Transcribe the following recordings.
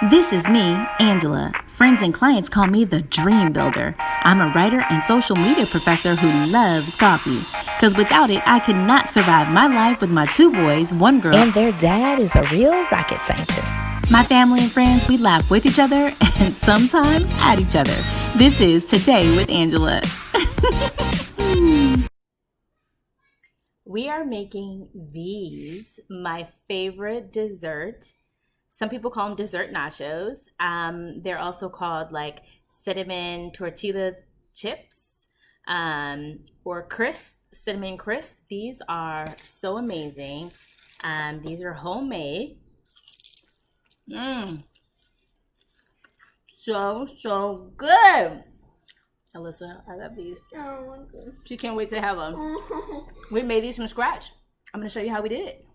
This is me, Angela. Friends and clients call me the Dream Builder. I'm a writer and social media professor who loves coffee. Because without it, I could not survive my life with my 2 boys, 1 girl, and their dad is a real rocket scientist. My family and friends, we laugh with each other and sometimes at each other. This is Today with Angela. We are making these, my favorite dessert. Some people call them dessert nachos. They're also called like cinnamon tortilla chips or crisp, cinnamon crisp. These are so amazing. These are homemade. So good. Alyssa, I love these. Oh, okay. She can't wait to have them. We made these from scratch. I'm going to show you how we did it.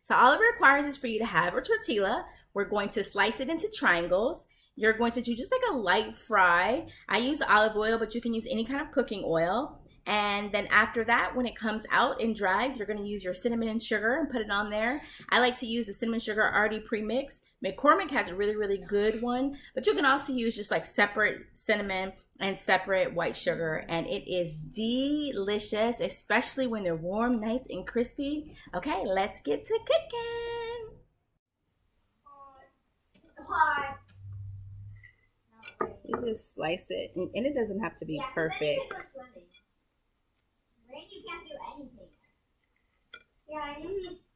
So all it requires is for you to have a tortilla. We're going to slice it into triangles. You're going to do just like a light fry. I use olive oil, but you can use any kind of cooking oil. And then after that, when it comes out and dries, you're going to use your cinnamon and sugar and put it on there. I like to use the cinnamon sugar already pre-mixed. McCormick has a really, really good one, but you can also use just like separate cinnamon and separate white sugar, and it is delicious, especially when they're warm, nice, and crispy. Okay, let's get to cooking. Hot. You just slice it, and it doesn't have to be perfect. Rain, you can't do anything. Yeah, I need to stay.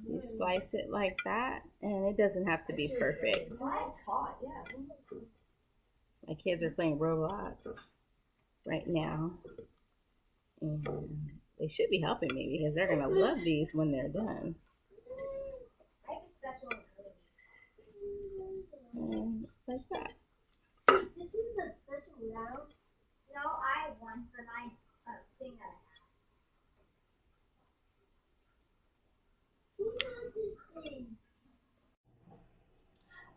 You slice it like that, and it doesn't have to be perfect. It's hot, yeah. My kids are playing Roblox right now, and they should be helping me because they're gonna love these when they're done. I have a special And like that. This is the special round. No, I have one for my thing that I have. Who has this thing?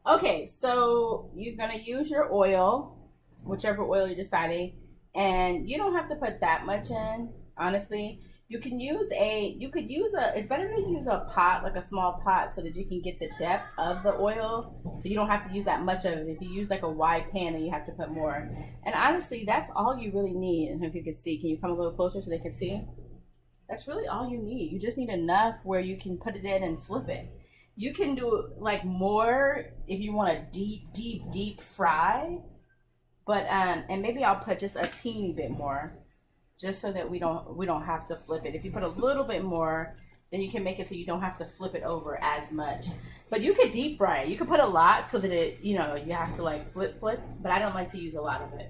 Okay, so you're gonna use your oil, whichever oil you're deciding, and you don't have to put that much in. Honestly, you could use it's better to use a pot, like a small pot, so that you can get the depth of the oil. So you don't have to use that much of it. If you use like a wide pan, then you have to put more. And honestly, that's all you really need. And if you can see, can you come a little closer so they can see? That's really all you need. You just need enough where you can put it in and flip it. You can do like more if you want a deep fry, but and maybe I'll put just a teeny bit more, just so that we don't have to flip it. If you put a little bit more, then you can make it so you don't have to flip it over as much. But you could deep fry it. You could put a lot so that it, you have to like flip, but I don't like to use a lot of it.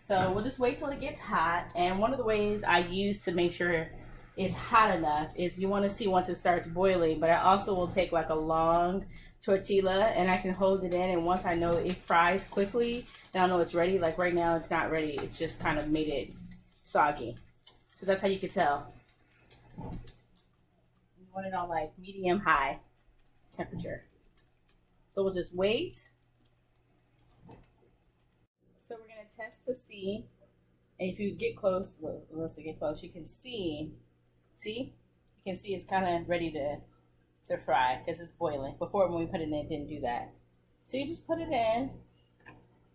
So we'll just wait till it gets hot. And one of the ways I use to make sure it's hot enough is you want to see once it starts boiling, but I also will take like a long tortilla and I can hold it in, and once I know it fries quickly, then I'll know it's ready. Like right now it's not ready. It's just kind of made it soggy. So that's how you can tell. You want it on like medium high temperature. So we'll just wait. So we're gonna test to see, and if you get close, let's get close, you can see, you can see it's kind of ready to fry because it's boiling. Before when we put it in, it didn't do that. So you just put it in,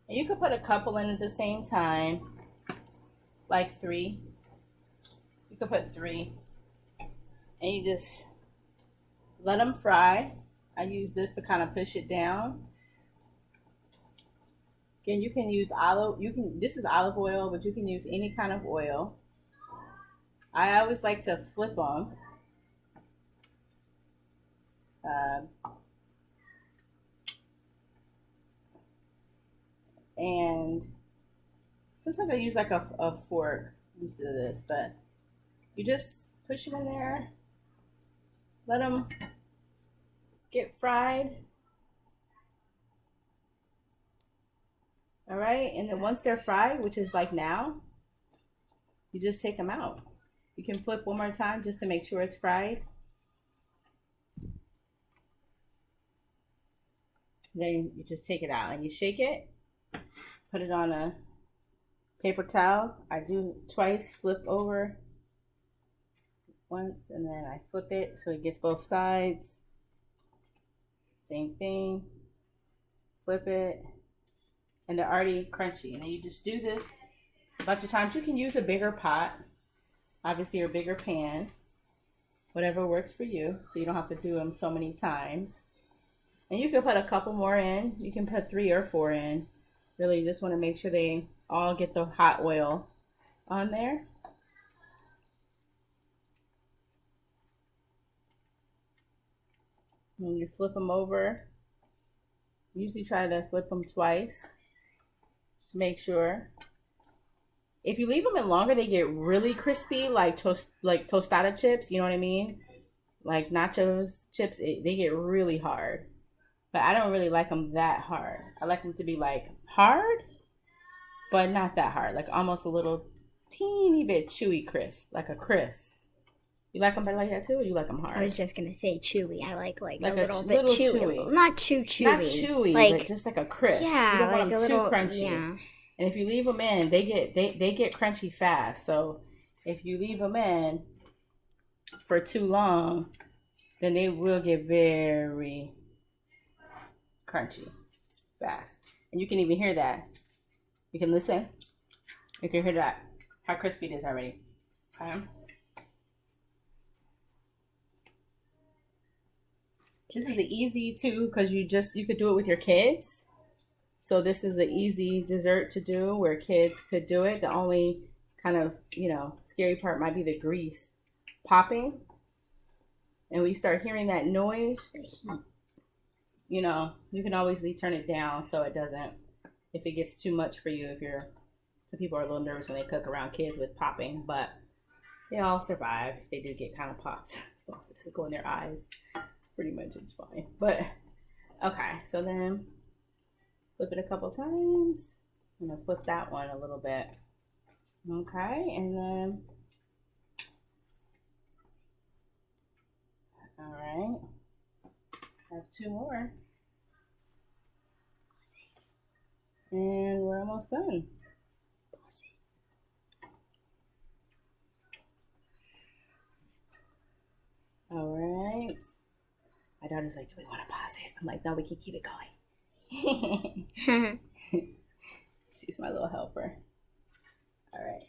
and you could put a couple in at the same time, like 3. You could put 3, and you just let them fry. I use this to kind of push it down. Again, you can use this is olive oil, but you can use any kind of oil. I always like to flip them. And sometimes I use like a fork instead of this, but you just push them in there, let them get fried. All right, and then once they're fried, which is like now, you just take them out. You can flip one more time just to make sure it's fried. Then you just take it out and you shake it, put it on a paper towel. I do twice, flip over once, and then I flip it so it gets both sides. Same thing. Flip it. And they're already crunchy. And then you just do this a bunch of times. You can use a bigger pot, obviously, or a bigger pan, whatever works for you, so you don't have to do them so many times. And you can put a couple more in. You can put 3 or 4 in. Really, you just want to make sure they all get the hot oil on there. And you flip them over. Usually try to flip them twice. Just make sure. If you leave them in longer, they get really crispy, like tostada chips. You know what I mean? Like nachos chips, they get really hard. But I don't really like them that hard. I like them to be like hard, but not that hard. Like almost a little teeny bit chewy crisp, like a crisp. You like them better like that too, or you like them hard? I was just gonna say chewy. I like a little bit little chewy. Not chewy. Not chewy, like, but just like a crisp. Yeah, you don't want like them a little too crunchy. Yeah. And if you leave them in, they get crunchy fast. So if you leave them in for too long, then they will get very crunchy fast. And you can even hear that. You can listen. You can hear that, how crispy it is already. Okay. This is easy too, because you could do it with your kids. So this is an easy dessert to do where kids could do it. The only kind of, scary part might be the grease popping. And when you start hearing that noise, you can always turn it down so it doesn't, if it gets too much for you, some people are a little nervous when they cook around kids with popping, but they all survive if they do get kind of popped. As long as it doesn't go in their eyes, it's fine. But, okay, so then flip it a couple times. I'm going to flip that one a little bit. Okay, and then, all right, I have 2 more. And we're almost done. All right. My daughter's like, do we want to pause it? I'm like, no, we can keep it going. She's my little helper. All right.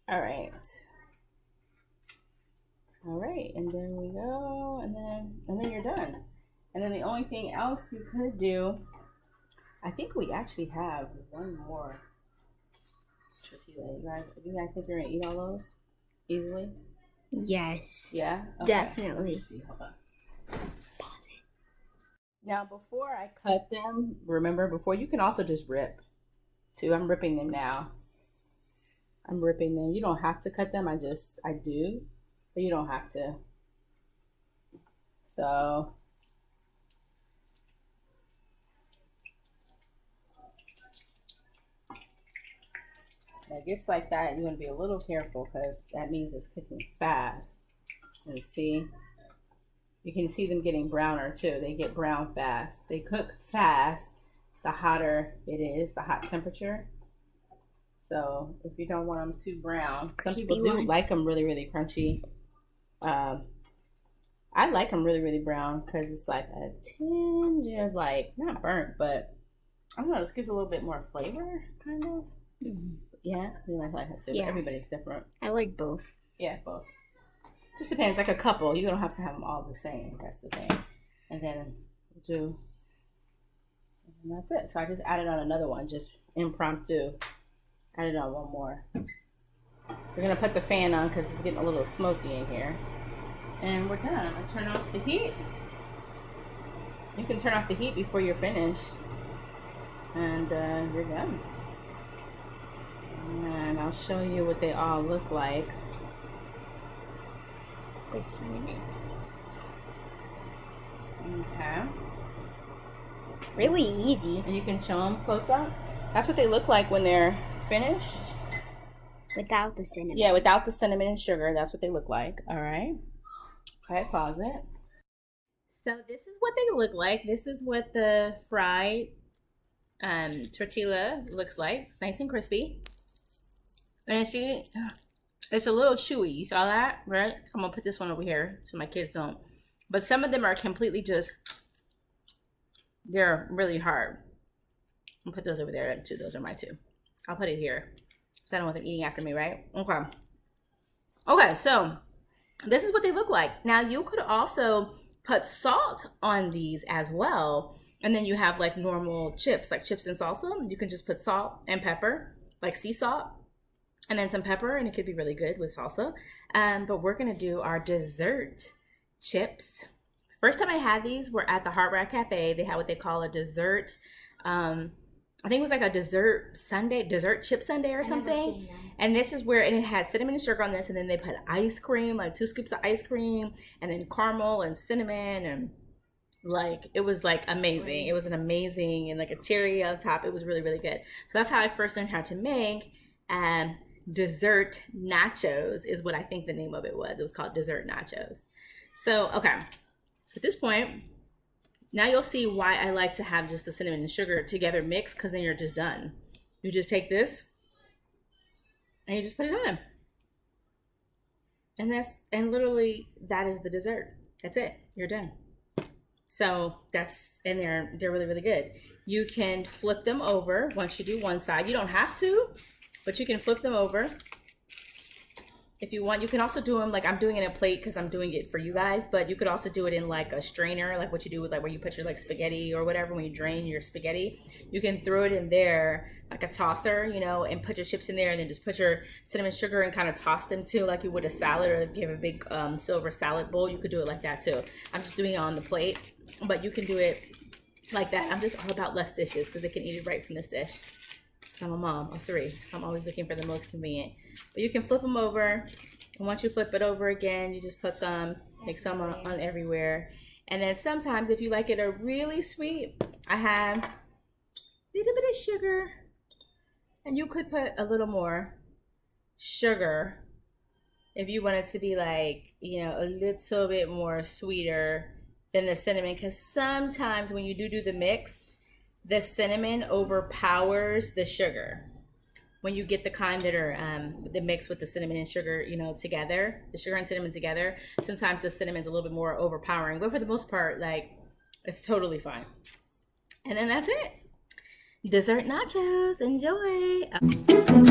All right. All right, and then we go, and then you're done. And then the only thing else you could do, I think we actually have one more tortilla. Do you guys think you're gonna eat all those easily? Yes. Yeah? Okay. Definitely. Hold on. Now, before I cut them, before you can also just rip too. I'm ripping them now. I'm ripping them. You don't have to cut them. I do, but you don't have to. So, when it gets like that, you want to be a little careful because that means it's cooking fast. And see, you can see them getting browner too. They get brown fast. They cook fast the hotter it is, the hot temperature. So if you don't want them too brown, some people do like them really, really crunchy. I like them really, really brown because it's like a tinge of like, not burnt, but I don't know, this gives a little bit more flavor, kind of. Mm-hmm. Yeah, we like that too. Yeah. Everybody's different. I like both. Yeah, both. Just depends, like a couple. You don't have to have them all the same. That's the thing. And then and that's it. So I just added on another one, just impromptu. Added on one more. We're gonna put the fan on because it's getting a little smoky in here. And we're done. I'm gonna turn off the heat. You can turn off the heat before you're finished. And you're done. And I'll show you what they all look like. Wait a minute. Okay. Really easy. And you can show them close up. That's what they look like when they're finished. Without the cinnamon. Yeah, without the cinnamon and sugar. That's what they look like. All right. Okay, pause it. So this is what they look like. This is what the fried tortilla looks like. It's nice and crispy. And it's a little chewy. You saw that, right? I'm gonna put this one over here so my kids don't But some of them are completely just, they're really hard. I'll put those over there too. Those are my two. I'll put it here because I don't want them eating after me, right? Okay. Okay, so this is what they look like. Now you could also put salt on these as well. And then you have like normal chips, like chips and salsa. You can just put salt and pepper, like sea salt, and then some pepper, and it could be really good with salsa. But we're gonna do our dessert chips. First time I had these were at the Hard Rock Cafe. They had what they call a dessert, I think it was like a dessert sundae, dessert chip sundae or something. And this is where, and it had cinnamon and sugar on this, and then they put ice cream, like 2 scoops of ice cream, and then caramel and cinnamon, and like, it was like amazing. It was an amazing, and like a cherry on top. It was really, really good. So that's how I first learned how to make dessert nachos is what I think the name of it was. It was called dessert nachos. So, okay. So at this point, now you'll see why I like to have just the cinnamon and sugar together mixed, because then you're just done. You just take this and you just put it on. And literally that is the dessert. That's it. You're done. So and they're really, really good. You can flip them over once you do one side. You don't have to, but you can flip them over. If you want, you can also do them like I'm doing it in a plate because I'm doing it for you guys, but you could also do it in like a strainer, like what you do with like where you put your like spaghetti or whatever when you drain your spaghetti. You can throw it in there like a tosser, you know, and put your chips in there, and then just put your cinnamon sugar and kind of toss them too like you would a salad, or if you have a big silver salad bowl, you could do it like that too. I'm just doing it on the plate, but you can do it like that. I'm just all about less dishes because they can eat it right from this dish. I'm a mom of 3, so I'm always looking for the most convenient. But you can flip them over, and once you flip it over again, you just put some, like some on everywhere. And then sometimes if you like it a really sweet, I have a little bit of sugar, and you could put a little more sugar if you want it to be like, you know, a little bit more sweeter than the cinnamon, because sometimes when you do the mix, the cinnamon overpowers the sugar. When you get the kind that are the mix with the cinnamon and sugar, you know, together, the sugar and cinnamon together, sometimes the cinnamon's a little bit more overpowering, but for the most part, like, it's totally fine. And then that's it. Dessert nachos. Enjoy.